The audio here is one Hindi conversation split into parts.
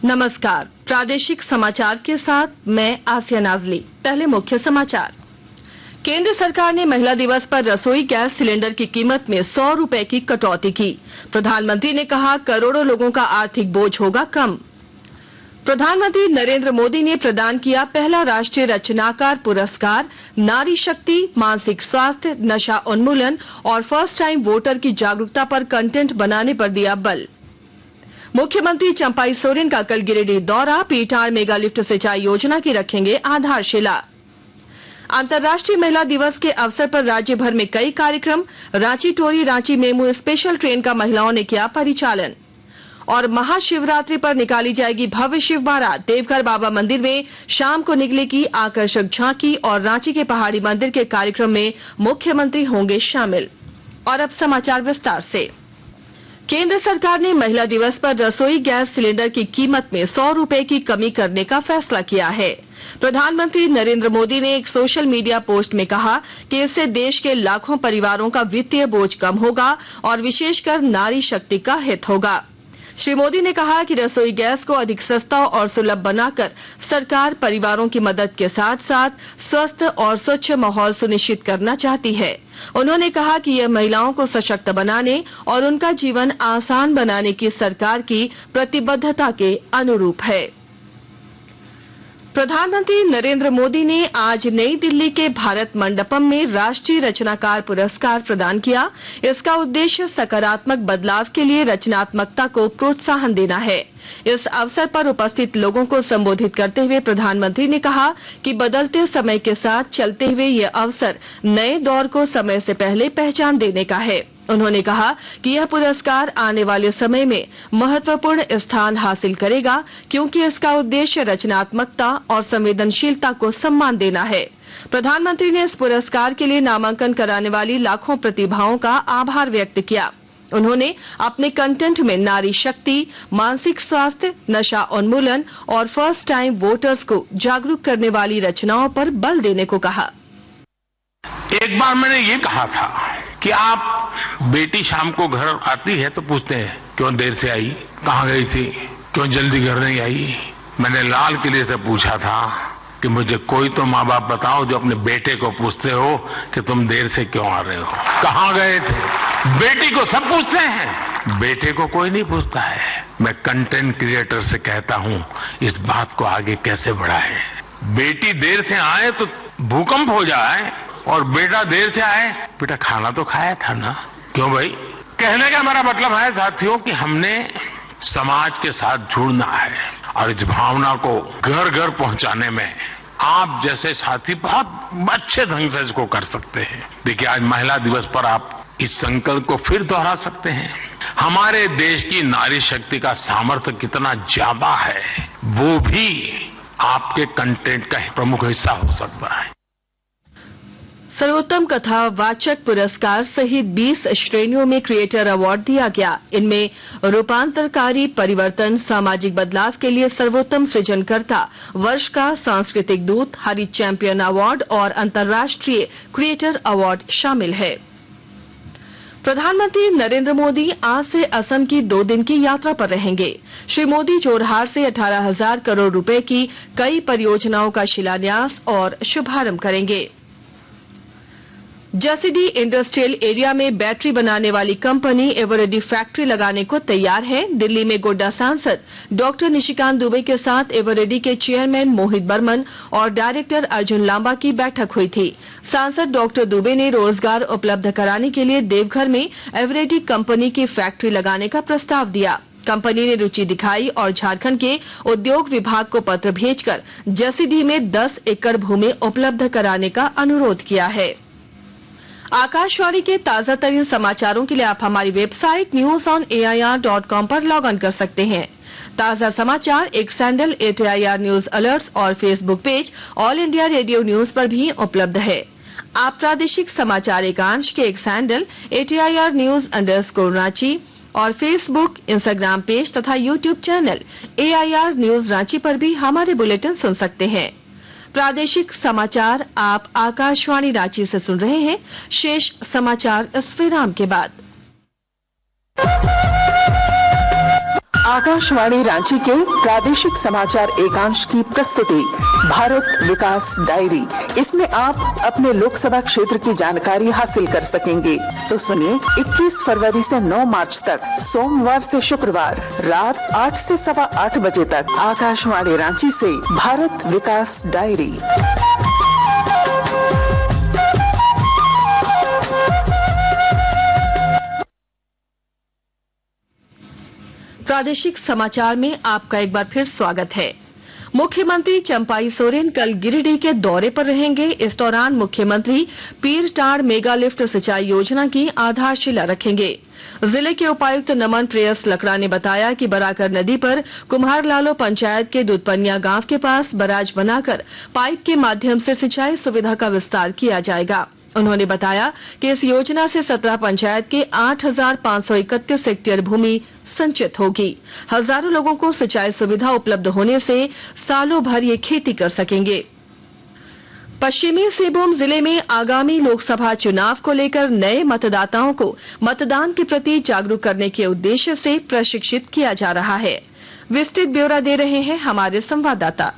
नमस्कार, प्रादेशिक समाचार के साथ मैं आसिया नाजली। पहले मुख्य समाचार। केंद्र सरकार ने महिला दिवस पर रसोई गैस सिलेंडर की कीमत में 100 रुपए की कटौती की। प्रधानमंत्री ने कहा, करोड़ों लोगों का आर्थिक बोझ होगा कम। प्रधानमंत्री नरेंद्र मोदी ने प्रदान किया पहला राष्ट्रीय रचनाकार पुरस्कार। नारी शक्ति, मानसिक स्वास्थ्य, नशा उन्मूलन और फर्स्ट टाइम वोटर की जागरूकता पर कंटेंट बनाने पर दिया बल। मुख्यमंत्री चंपाई सोरेन का कल गिरिडीह दौरा। पीठार मेगा लिफ्ट सिंचाई योजना की रखेंगे आधारशिला। अंतर्राष्ट्रीय महिला दिवस के अवसर पर राज्य भर में कई कार्यक्रम। Ranchi Tori Ranchi MEMU special train का महिलाओं ने किया परिचालन। और महाशिवरात्रि पर निकाली जाएगी भव्य शिव बारात। देवघर बाबा मंदिर में शाम को निकलेगी आकर्षक झांकी और रांची के पहाड़ी मंदिर के कार्यक्रम में मुख्यमंत्री होंगे शामिल। और अब समाचार विस्तार से। केंद्र सरकार ने महिला दिवस पर रसोई गैस सिलेंडर की कीमत में 100 रुपए की कमी करने का फैसला किया है। प्रधानमंत्री नरेंद्र मोदी ने एक सोशल मीडिया पोस्ट में कहा कि इससे देश के लाखों परिवारों का वित्तीय बोझ कम होगा और विशेषकर नारी शक्ति का हित होगा। श्री मोदी ने कहा कि रसोई गैस को अधिक सस्ता और सुलभ बनाकर सरकार परिवारों की मदद के साथ साथ स्वस्थ और स्वच्छ माहौल सुनिश्चित करना चाहती है। उन्होंने कहा कि यह महिलाओं को सशक्त बनाने और उनका जीवन आसान बनाने की सरकार की प्रतिबद्धता के अनुरूप है। प्रधानमंत्री नरेंद्र मोदी ने आज नई दिल्ली के भारत मंडपम में राष्ट्रीय रचनाकार पुरस्कार प्रदान किया। इसका उद्देश्य सकारात्मक बदलाव के लिए रचनात्मकता को प्रोत्साहन देना है। इस अवसर पर उपस्थित लोगों को संबोधित करते हुए प्रधानमंत्री ने कहा कि बदलते समय के साथ चलते हुए यह अवसर नए दौर को समय से पहले पहचान देने का है। उन्होंने कहा कि यह पुरस्कार आने वाले समय में महत्वपूर्ण स्थान हासिल करेगा क्योंकि इसका उद्देश्य रचनात्मकता और संवेदनशीलता को सम्मान देना है। प्रधानमंत्री ने इस पुरस्कार के लिए नामांकन कराने वाली लाखों प्रतिभाओं का आभार व्यक्त किया। उन्होंने अपने कंटेंट में नारी शक्ति, मानसिक स्वास्थ्य, नशा उन्मूलन और फर्स्ट टाइम वोटर्स को जागरूक करने वाली रचनाओं पर बल देने को कहा। एक बार मैंने ये कहा था कि आप बेटी शाम को घर आती है तो पूछते हैं क्यों देर से आई, कहाँ गई थी, क्यों जल्दी घर नहीं आई। मैंने लाल किले से पूछा था कि मुझे कोई तो माँ बाप बताओ जो अपने बेटे को पूछते हो कि तुम देर से क्यों आ रहे हो, कहाँ गए थे। बेटी को सब पूछते हैं, बेटे को कोई नहीं पूछता है। मैं कंटेंट क्रिएटर से कहता हूँ इस बात को आगे कैसे बढ़ाए। बेटी देर से आए तो भूकंप हो जाए और बेटा देर से आए, बेटा खाना तो खाया था ना, क्यों भाई। कहने का मेरा मतलब है साथियों कि हमने समाज के साथ जुड़ना है और इस भावना को घर घर पहुंचाने में आप जैसे साथी बहुत अच्छे ढंग से इसको कर सकते हैं। देखिए, आज महिला दिवस पर आप इस संकल्प को फिर दोहरा सकते हैं। हमारे देश की नारी शक्ति का सामर्थ्य कितना ज्यादा है वो भी आपके कंटेंट का प्रमुख हिस्सा हो सकता है। सर्वोत्तम कथा वाचक पुरस्कार सहित 20 श्रेणियों में क्रिएटर अवार्ड दिया गया। इनमें रूपांतरकारी परिवर्तन, सामाजिक बदलाव के लिए सर्वोत्तम सृजनकर्ता, वर्ष का सांस्कृतिक दूत, हरी चैंपियन अवार्ड और अंतर्राष्ट्रीय क्रिएटर अवार्ड शामिल है। प्रधानमंत्री नरेंद्र मोदी आज से असम की 2 दिन की यात्रा पर रहेंगे। श्री मोदी जोरहाट से 18,000 करोड़ रुपए की कई परियोजनाओं का शिलान्यास और शुभारंभ करेंगे। जसीडीह इंडस्ट्रियल एरिया में बैटरी बनाने वाली कंपनी एवरेडी फैक्ट्री लगाने को तैयार है। दिल्ली में गोड्डा सांसद डॉक्टर निशिकांत दुबे के साथ एवरेडी के चेयरमैन मोहित बर्मन और डायरेक्टर अर्जुन लांबा की बैठक हुई थी। सांसद डॉक्टर दुबे ने रोजगार उपलब्ध कराने के लिए देवघर में एवरेडी कंपनी की फैक्ट्री लगाने का प्रस्ताव दिया। कंपनी ने रुचि दिखाई और झारखंड के उद्योग विभाग को पत्र भेजकर जसीडीह में 10 एकड़ भूमि उपलब्ध कराने का अनुरोध किया है। आकाशवाणी के ताजा तरीन समाचारों के लिए आप हमारी वेबसाइट newsonair.com पर लॉग ऑन कर सकते हैं। ताजा समाचार X handle @AIR news alerts और Facebook page All India Radio News पर भी उपलब्ध है। आप प्रादेशिक समाचार एकांश के एक्स हैंडल @AIR न्यूज _ और फेसबुक, इंस्टाग्राम पेज तथा YouTube channel AIR news Ranchi पर भी हमारे बुलेटिन सुन सकते हैं। प्रादेशिक समाचार आप आकाशवाणी रांची से सुन रहे हैं। शेष समाचार इस विराम के बाद। आकाशवाणी रांची के प्रादेशिक समाचार एकांश की प्रस्तुति भारत विकास डायरी। इसमें आप अपने लोकसभा क्षेत्र की जानकारी हासिल कर सकेंगे। तो सुनिए 21 फरवरी से 9 मार्च तक सोमवार से शुक्रवार रात 8 से सवा 8 बजे तक आकाशवाणी रांची से भारत विकास डायरी। प्रादेशिक समाचार में आपका एक बार फिर स्वागत है। मुख्यमंत्री चंपाई सोरेन कल गिरिडीह के दौरे पर रहेंगे। इस दौरान मुख्यमंत्री पीरटांड़ मेगा लिफ्ट सिंचाई योजना की आधारशिला रखेंगे। जिले के उपायुक्त नमन प्रेयस लकड़ा ने बताया कि बराकर नदी पर कुम्हारलालो पंचायत के दुधपनिया गांव के पास बराज बनाकर पाइप के माध्यम से सिंचाई सुविधा का विस्तार किया जाएगा। उन्होंने बताया कि इस योजना से 17 पंचायत के 8,531 हेक्टेयर भूमि संचित होगी। हजारों लोगों को सिंचाई सुविधा उपलब्ध होने से सालों भर ये खेती कर सकेंगे। पश्चिमी सिंहभूम जिले में आगामी लोकसभा चुनाव को लेकर नए मतदाताओं को मतदान के प्रति जागरूक करने के उद्देश्य से प्रशिक्षित किया जा रहा है। विस्तृत ब्यौरा दे रहे हैं हमारे संवाददाता।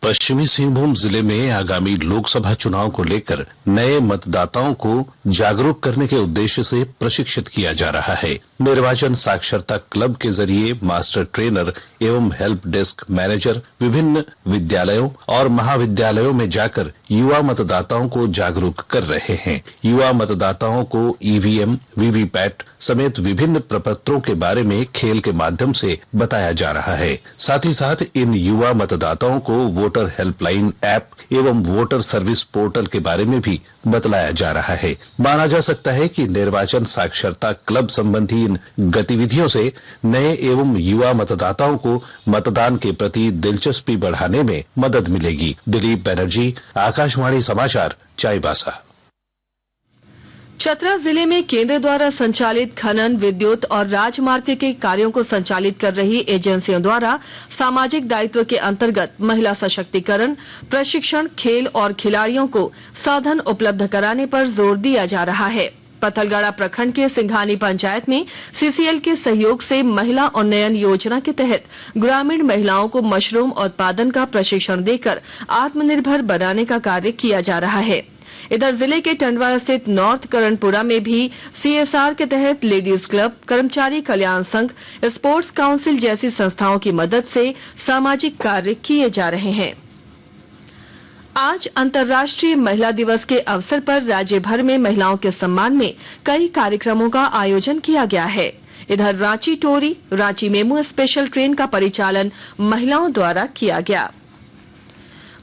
पश्चिमी सिंहभूम जिले में आगामी लोकसभा चुनाव को लेकर नए मतदाताओं को जागरूक करने के उद्देश्य से प्रशिक्षित किया जा रहा है। निर्वाचन साक्षरता क्लब के जरिए मास्टर ट्रेनर एवं हेल्प डेस्क मैनेजर विभिन्न विद्यालयों और महाविद्यालयों में जाकर युवा मतदाताओं को जागरूक कर रहे हैं। युवा मतदाताओं को ईवीएम, वीवीपैट समेत विभिन्न प्रपत्रों के बारे में खेल के माध्यम से बताया जा रहा है। साथ ही साथ इन युवा मतदाताओं को वोटर हेल्पलाइन ऐप एवं वोटर सर्विस पोर्टल के बारे में भी बतलाया जा रहा है। माना जा सकता है कि निर्वाचन साक्षरता क्लब संबंधी इन गतिविधियों से नए एवं युवा मतदाताओं को मतदान के प्रति दिलचस्पी बढ़ाने में मदद मिलेगी। दिलीप बनर्जी, आकाशवाणी समाचार, चाईबासा। चतरा जिले में केंद्र द्वारा संचालित खनन, विद्युत और राजमार्ग के कार्यों को संचालित कर रही एजेंसियों द्वारा सामाजिक दायित्व के अंतर्गत महिला सशक्तिकरण, प्रशिक्षण, खेल और खिलाड़ियों को साधन उपलब्ध कराने पर जोर दिया जा रहा है। पथलगड़ा प्रखंड के सिंघानी पंचायत में सीसीएल के सहयोग से महिला उन्नयन योजना के तहत ग्रामीण महिलाओं को मशरूम उत्पादन का प्रशिक्षण देकर आत्मनिर्भर बनाने का कार्य किया जा रहा है। इधर जिले के टंडवा स्थित नॉर्थ करणपुरा में भी सीएसआर के तहत लेडीज क्लब, कर्मचारी कल्याण संघ, स्पोर्ट्स काउंसिल जैसी संस्थाओं की मदद से सामाजिक कार्य किए जा रहे हैं। आज अंतर्राष्ट्रीय महिला दिवस के अवसर पर राज्य भर में महिलाओं के सम्मान में कई कार्यक्रमों का आयोजन किया गया है। इधर Ranchi Tori, Ranchi MEMU special train का परिचालन महिलाओं द्वारा किया गया।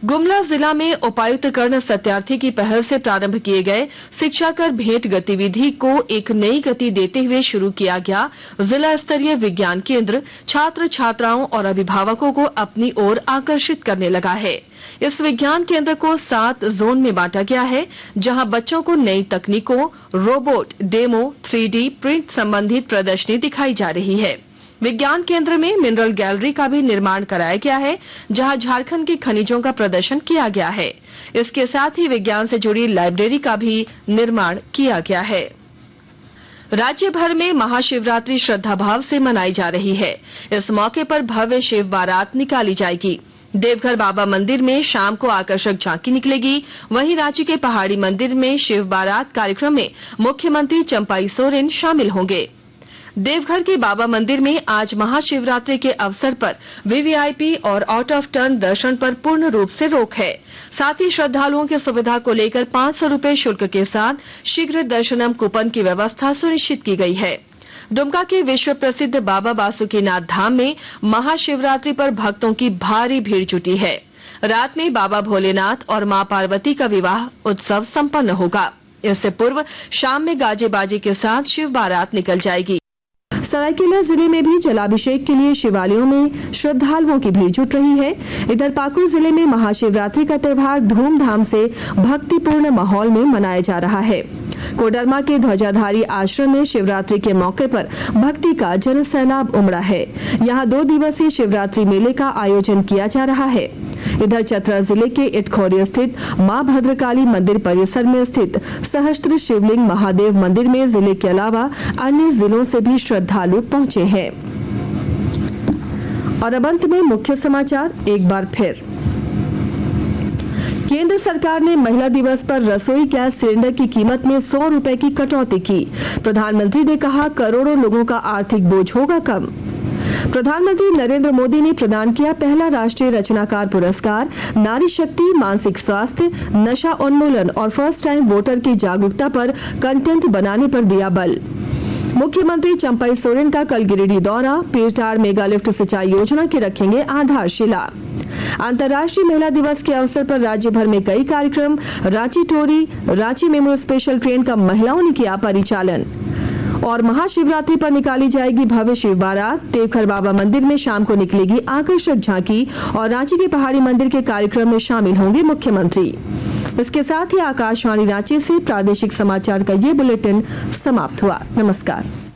गुमला जिला में उपायुक्त कर्ण सत्यार्थी की पहल से प्रारंभ किए गए शिक्षा कर भेंट गतिविधि को एक नई गति देते हुए शुरू किया गया जिला स्तरीय विज्ञान केंद्र छात्र छात्राओं और अभिभावकों को अपनी ओर आकर्षित करने लगा है। इस विज्ञान केंद्र को 7 जोन में बांटा गया है, जहां बच्चों को नई तकनीकों, रोबोट, डेमो, 3D प्रिंट संबंधित प्रदर्शनी दिखाई जा रही है। विज्ञान केंद्र में मिनरल गैलरी का भी निर्माण कराया गया है, जहां झारखंड की खनिजों का प्रदर्शन किया गया है। इसके साथ ही विज्ञान से जुड़ी लाइब्रेरी का भी निर्माण किया गया है। राज्य भर में महाशिवरात्रि श्रद्धा भाव से मनाई जा रही है। इस मौके पर भव्य शिव बारात निकाली जाएगी। देवघर बाबा मंदिर में शाम को आकर्षक झांकी निकलेगी। वहीं रांची के पहाड़ी मंदिर में शिव बारात कार्यक्रम में मुख्यमंत्री चंपाई सोरेन शामिल होंगे। देवघर के बाबा मंदिर में आज महाशिवरात्रि के अवसर पर वीवीआईपी और आउट ऑफ टर्न दर्शन पर पूर्ण रूप से रोक है। साथ ही श्रद्धालुओं की सुविधा को लेकर 500 रुपए शुल्क के साथ शीघ्र दर्शनम कूपन की व्यवस्था सुनिश्चित की गई है। दुमका के विश्व प्रसिद्ध बाबा बासुकीनाथ धाम में महाशिवरात्रि पर भक्तों की भारी भीड़ जुटी है। रात में बाबा भोलेनाथ और मां पार्वती का विवाह उत्सव संपन्न होगा। इससे पूर्व शाम में गाजे बाजे के साथ शिव बारात निकल जाएगी। सरायकेला जिले में भी जलाभिषेक के लिए शिवालयों में श्रद्धालुओं की भीड़ जुट रही है। इधर पाकुड़ जिले में महाशिवरात्रि का त्योहार धूमधाम से भक्तिपूर्ण माहौल में मनाया जा रहा है। कोडरमा के ध्वजाधारी आश्रम में शिवरात्रि के मौके पर भक्ति का जनसैलाब उमड़ा है। यहाँ 2 दिवसीय शिवरात्रि मेले का आयोजन किया जा रहा है। इधर चतरा जिले के इटखोरी स्थित मां भद्रकाली मंदिर परिसर में स्थित सहस्त्र शिवलिंग महादेव मंदिर में जिले के अलावा अन्य जिलों से भी श्रद्धालु पहुंचे हैं। और अब अंत में मुख्य समाचार एक बार फिर। केंद्र सरकार ने महिला दिवस पर रसोई गैस सिलेंडर की कीमत में 100 रुपए की कटौती की। प्रधानमंत्री ने कहा, करोड़ों लोगों का आर्थिक बोझ होगा कम। प्रधानमंत्री नरेंद्र मोदी ने प्रदान किया पहला राष्ट्रीय रचनाकार पुरस्कार। नारी शक्ति, मानसिक स्वास्थ्य, नशा उन्मूलन और फर्स्ट टाइम वोटर की जागरूकता पर कंटेंट बनाने पर दिया बल। मुख्यमंत्री चंपई सोरेन का कल गिरिडीह दौरा। पीरटार मेगा लिफ्ट सिंचाई योजना के रखेंगे आधारशिला। अंतर्राष्ट्रीय महिला दिवस के अवसर पर राज्य भर में कई कार्यक्रम। Ranchi Tori Ranchi MEMU special train का महिलाओं ने किया परिचालन। और महाशिवरात्रि पर निकाली जाएगी भव्य शिव बारात। देवघर बाबा मंदिर में शाम को निकलेगी आकर्षक झांकी और रांची के पहाड़ी मंदिर के कार्यक्रम में शामिल होंगे मुख्यमंत्री। इसके साथ ही आकाशवाणी रांची से प्रादेशिक समाचार का ये बुलेटिन समाप्त हुआ। नमस्कार।